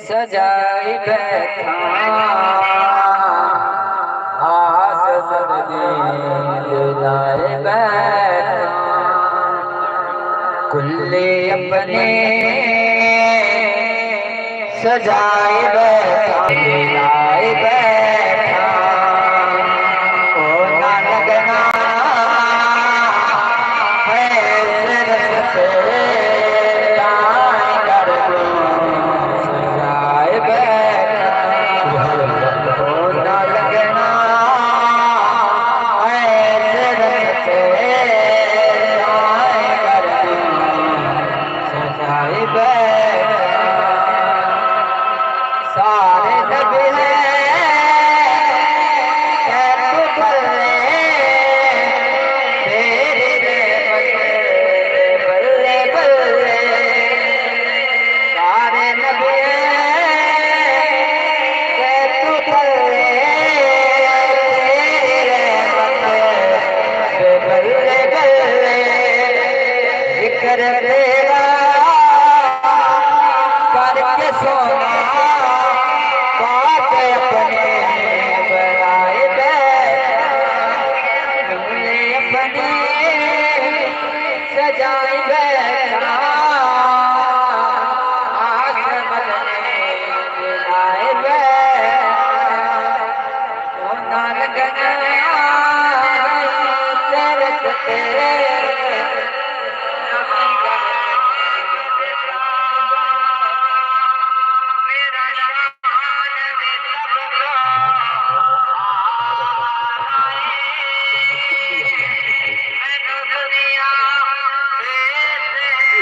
सजाई बैठा आसमन लाए बैठा कुल्ले अपने सजाए बैठा लाए बैठा ओ ना लगना है सिर्फ से दाएं कर दो सजाए बैठा ओ ना लगना है सिर्फ से दाएं कर दो सजाए बैठा सारे नबी हैं बल्ले तेरे बल्ले बल्ले सारे नबी हैं बल्ले तेरे बल्ले बल्ले जिक्र तेरा करके सोना अपने बनाए अपने सजाए बैठा आसमन बनाए बैठा लगना तेरे